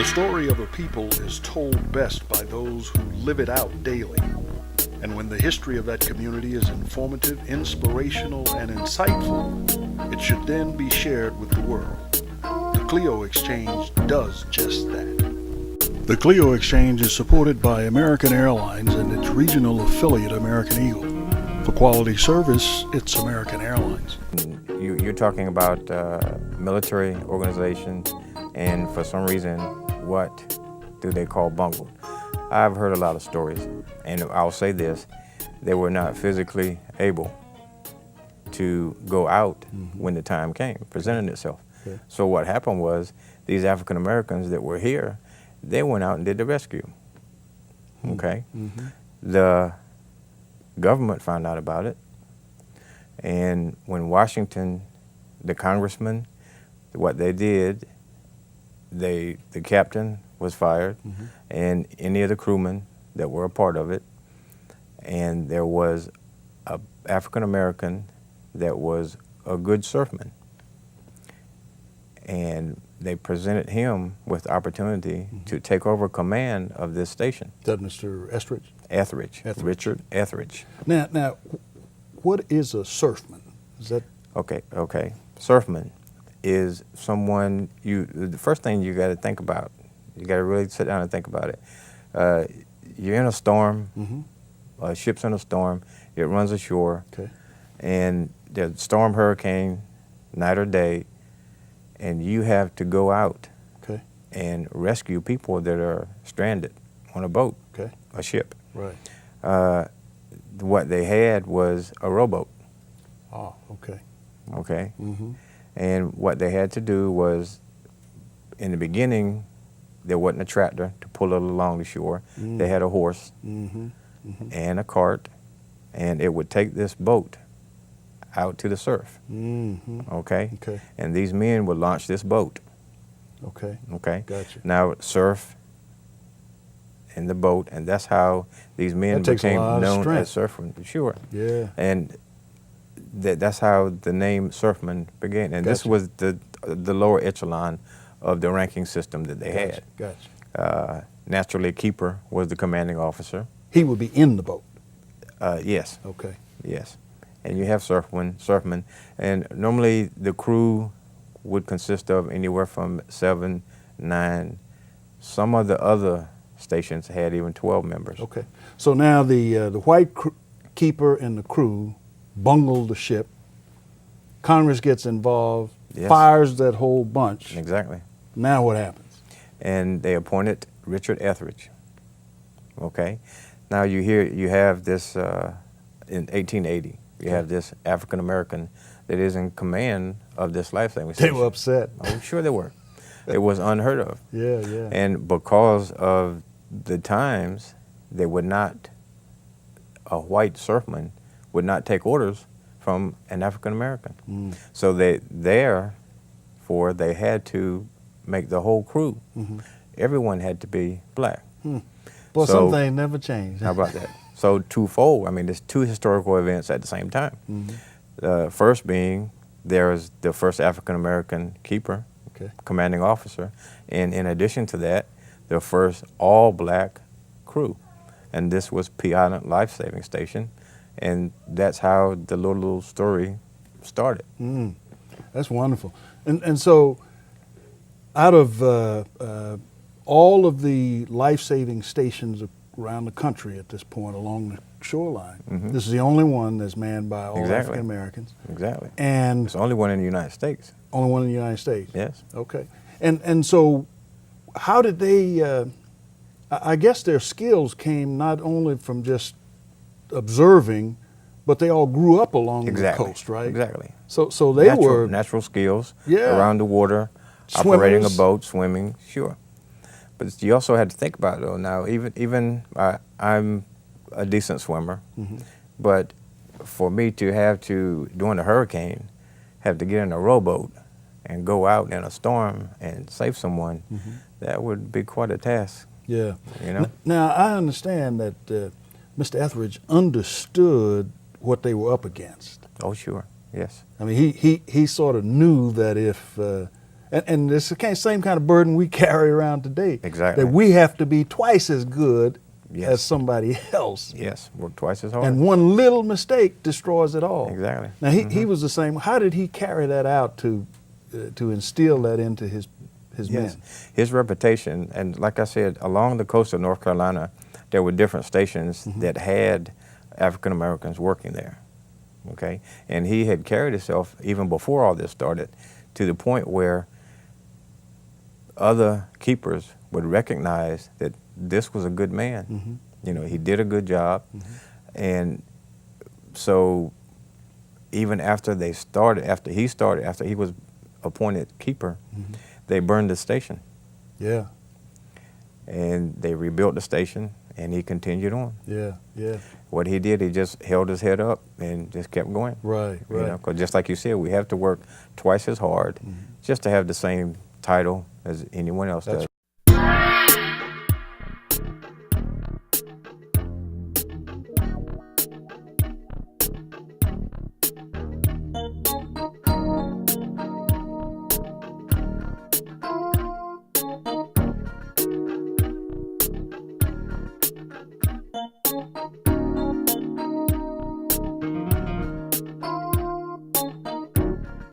The story of a people is told best by those who live it out daily. And when the history of that community is informative, inspirational, and insightful, it should then be shared with the world. The Clio Exchange does just that. The Clio Exchange is supported by American Airlines and its regional affiliate, American Eagle. For quality service, it's American Airlines. You're talking about military organization, and for some reason, what do they call bungled? I've heard a lot of stories, and I'll say this, they were not physically able to go out when the time came, presented itself. Okay. So what happened was, these African Americans that were here, they went out and did the rescue, okay? The government found out about it, and when Washington, the congressman, what they did, the captain was fired, and any of the crewmen that were a part of it, and there was a African American that was a good surfman, and they presented him with the opportunity to take over command of this station. Is that Mr. Etheridge? Etheridge, Richard Etheridge. Now, what is a surfman? Is that Okay. Surfman is someone the first thing you got to think about. You got to really sit down and think about it. You're in a storm. A ship's in a storm. It runs ashore. okay? And the storm, hurricane, night or day, and you have to go out Okay, and rescue people that are stranded on a boat, okay, a ship. right. What they had was a rowboat, Oh, okay. okay? And what they had to do was, in the beginning, there wasn't a tractor to pull it along the shore. They had a horse and a cart, and it would take this boat out to the surf, okay? Okay, And these men would launch this boat, okay. okay? Gotcha. Now surf in the boat, and that's how these men That takes a became lot of known strength. as surfmen, sure. Yeah. And that's how the name surfman began. And this Gotcha. was the lower echelon of the ranking system that they Gotcha. had. Gotcha. Naturally, keeper was the commanding officer. He would be in the boat. Yes, Okay. yes. And you have surfmen, and normally the crew would consist of anywhere from 7, 9. Some of the other stations had even 12 members. Okay. So now the white keeper and the crew bungled the ship. Congress gets involved, Yes. fires that whole bunch. Exactly. Now what happens? And they appointed Richard Etheridge. Okay. Now you have this in 1880. You have this African American that is in command of this lifesaving They station. were upset. Oh, sure they were. It was unheard of. Yeah, yeah. And because of the times, a white surfman would not take orders from an African American. So therefore they had to make the whole crew. Everyone had to be black. Well, So- some things never change. How about that? So twofold. I mean, there's two historical events at the same time. First being there was the first African American keeper, Okay. commanding officer, and in addition to that, the first all-black crew, and this was Pea Island Life Saving Station, and that's how the little story started. That's wonderful. And so out of all of the life-saving stations around the country at this point along the shoreline, this is the only one that's manned by all Exactly. African Americans, Exactly. and It's the only one in the United States. only one in the United States. Yes. Okay. And so how did they, I guess their skills came not only from just observing, but they all grew up along Exactly. the coast, right? Exactly. So they were natural skills. Yeah. Around the water, operating a Swimmers. boat, swimming. Sure. But you also had to think about it though. Now, even I'm a decent swimmer, but for me to have to, during a hurricane, have to get in a rowboat and go out in a storm and save someone, that would be quite a task. Yeah. You know? Now, I understand that Mr. Etheridge understood what they were up against. Oh, sure. Yes. I mean, he sort of knew that if And it's the same kind of burden we carry around today. Exactly. That we have to be twice as good Yes. as somebody else. Yes, work twice as hard. And one little mistake destroys it all. Exactly. Now he was the same. How did he carry that out to instill that into his men? His reputation, and like I said, along the coast of North Carolina, there were different stations that had African Americans working there. Okay, and he had carried himself even before all this started to the point where other keepers would recognize that this was a good man. You know, he did a good job, and so even after he was appointed keeper, they burned the station. Yeah. And they rebuilt the station, and he continued on. Yeah. Yeah. What he did, he just held his head up and just kept going. Right. You Right. know, 'cause just like you said, we have to work twice as hard just to have the same title as anyone else does.